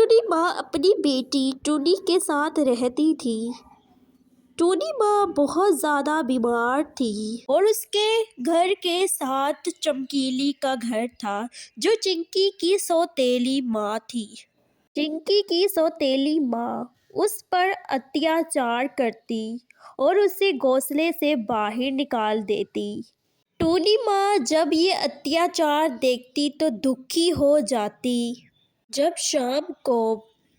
टुनटुनी माँ अपनी बेटी टुनी के साथ रहती थी। टुनी माँ बहुत ज़्यादा बीमार थी और उसके घर के साथ चमकीली का घर था जो चिंकी की सौतेली माँ थी। चिंकी की सौतेली माँ उस पर अत्याचार करती और उसे घोंसले से बाहर निकाल देती। टूनी माँ जब ये अत्याचार देखती तो दुखी हो जाती। जब शाम को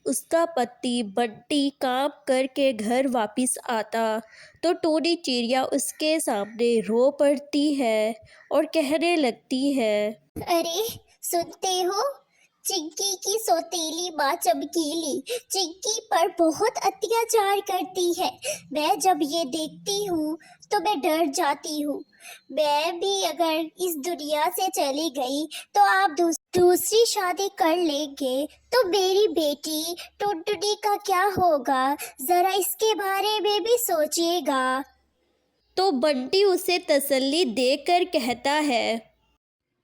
उसका पति बंटी काम करके घर वापस आता तो टूनी चिड़िया उसके सामने रो पड़ती है और कहने लगती है, अरे सुनते हो, चिंकी की सौतेली माँ चमकीली चिंकी पर बहुत अत्याचार करती है। मैं जब ये देखती हूँ तो मैं डर जाती हूँ। मैं भी अगर इस दुनिया से चली गई तो आप दूसरी शादी कर लेंगे तो मेरी बेटी टुनटुनी का क्या होगा, जरा इसके बारे में भी सोचिएगा। तो बंटी उसे तसल्ली देकर कहता है,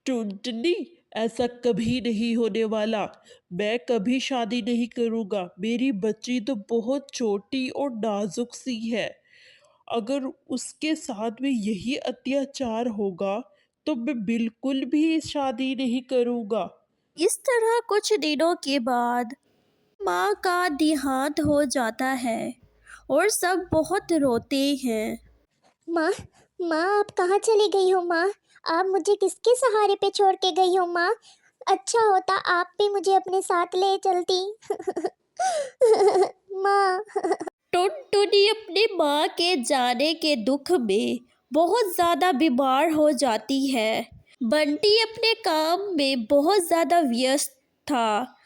टुनटुनी, ऐसा कभी नहीं होने वाला। मैं कभी शादी नहीं करूँगा। मेरी बच्ची तो बहुत छोटी और नाजुक सी है। अगर उसके साथ में यही अत्याचार होगा तो मैं बिल्कुल भी शादी नहीं करूँगा। इस तरह कुछ दिनों के बाद माँ का देहांत हो जाता है और सब बहुत रोते हैं। माँ, माँ आप कहाँ चली गई हो माँ? आप मुझे किसके सहारे पे छोड़ के गई हो माँ? अच्छा होता आप भी मुझे अपने साथ ले चलती। माँ। टुनटुनी अपनी माँ के जाने के दुख में बहुत ज़्यादा बीमार हो जाती है। बंटी अपने काम में बहुत ज़्यादा व्यस्त था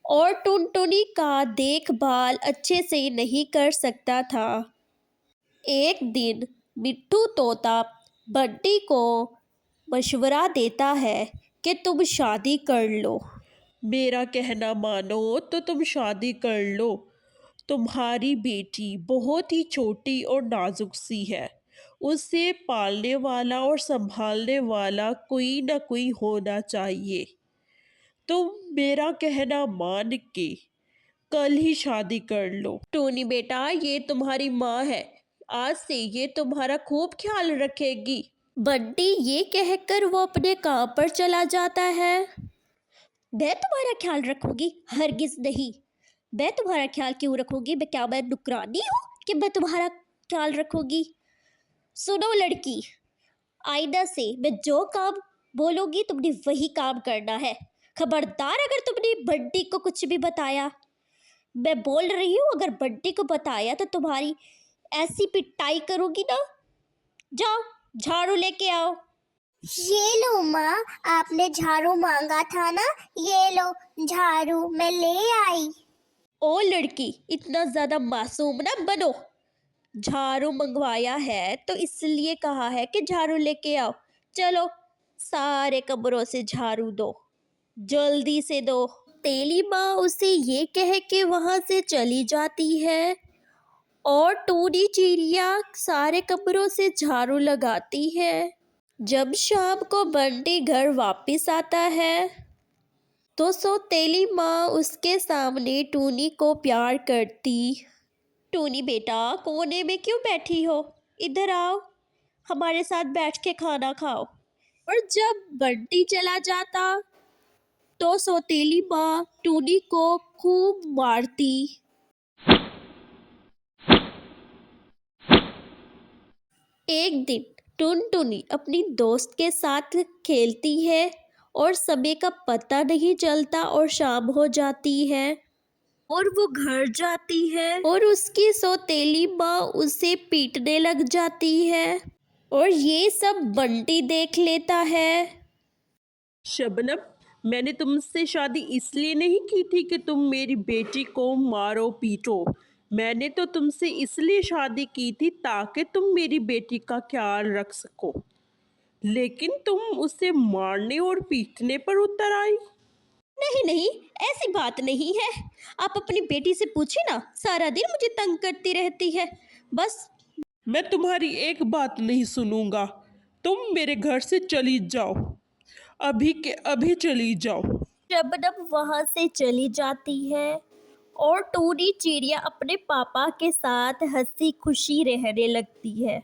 और टुनटुनी का देखभाल अच्छे से नहीं कर सकता था। एक दिन मिट्ठू तोता बंटी को मशवरा देता है कि तुम शादी कर लो। मेरा कहना मानो तो तुम शादी कर लो। तुम्हारी बेटी बहुत ही छोटी और नाजुक सी है। उसे पालने वाला और संभालने वाला कोई ना कोई होना चाहिए। तुम मेरा कहना मान के कल ही शादी कर लो। टोनी बेटा, ये तुम्हारी माँ है। आज से ये तुम्हारा खूब ख्याल रखेगी। बंटी ये कहकर वो अपने काम पर चला जाता है। मैं तुम्हारा ख्याल रखूंगी? हरगिज नहीं। मैं तुम्हारा ख्याल क्यों रखूंगी? मैं नुकरानी हूँ कि मैं तुम्हारा ख्याल रखूंगी? सुनो लड़की, आइंदा से मैं जो काम बोलूंगी तुमने वही काम करना है। खबरदार अगर तुमने बंटी को कुछ भी बताया, मैं बोल रही हूँ, अगर बंटी को बताया तो तुम्हारी ऐसी पिटाई करूंगी ना। जाओ झाड़ू लेके आओ। ये लो माँ, आपने झाड़ू मांगा था ना, ये लो झाड़ू मैं ले आई। ओ लड़की, इतना ज़्यादा मासूम ना बनो। झाड़ू मंगवाया है तो इसलिए कहा है कि झाड़ू लेके आओ। चलो सारे कमरों से झाड़ू दो, जल्दी से दो। तेली माँ उसे ये कह के वहाँ से चली जाती है और टूनी चिड़िया सारे कमरों से झाड़ू लगाती है। जब शाम को बंटी घर वापस आता है तो सौतेली माँ उसके सामने टूनी को प्यार करती। टूनी बेटा, कोने में क्यों बैठी हो? इधर आओ, हमारे साथ बैठ के खाना खाओ। और जब बंटी चला जाता तो सौतेली माँ टूनी को खूब मारती। एक दिन टुनटुनी अपनी दोस्त के साथ खेलती है और समय का पता नहीं चलता और शाम हो जाती है और वो घर जाती है और उसकी सौतेली माँ उसे पीटने लग जाती है और ये सब बंटी देख लेता है। शबनम, मैंने तुमसे शादी इसलिए नहीं की थी कि तुम मेरी बेटी को मारो पीटो। मैंने तो तुमसे इसलिए शादी की थी ताकि तुम मेरी बेटी का ख्याल रख सको। लेकिन तुम उसे मारने और पीटने पर उतर आई। नहीं नहीं, ऐसी बात नहीं है। आप अपनी बेटी से पूछिए ना, सारा दिन मुझे तंग करती रहती है बस। मैं तुम्हारी एक बात नहीं सुनूंगा। तुम मेरे घर से चली जाओ, अभी के अभी चली जाओ। शबनम वहां से चली जाती है और टूनी चिड़िया अपने पापा के साथ हंसी खुशी रहने लगती है।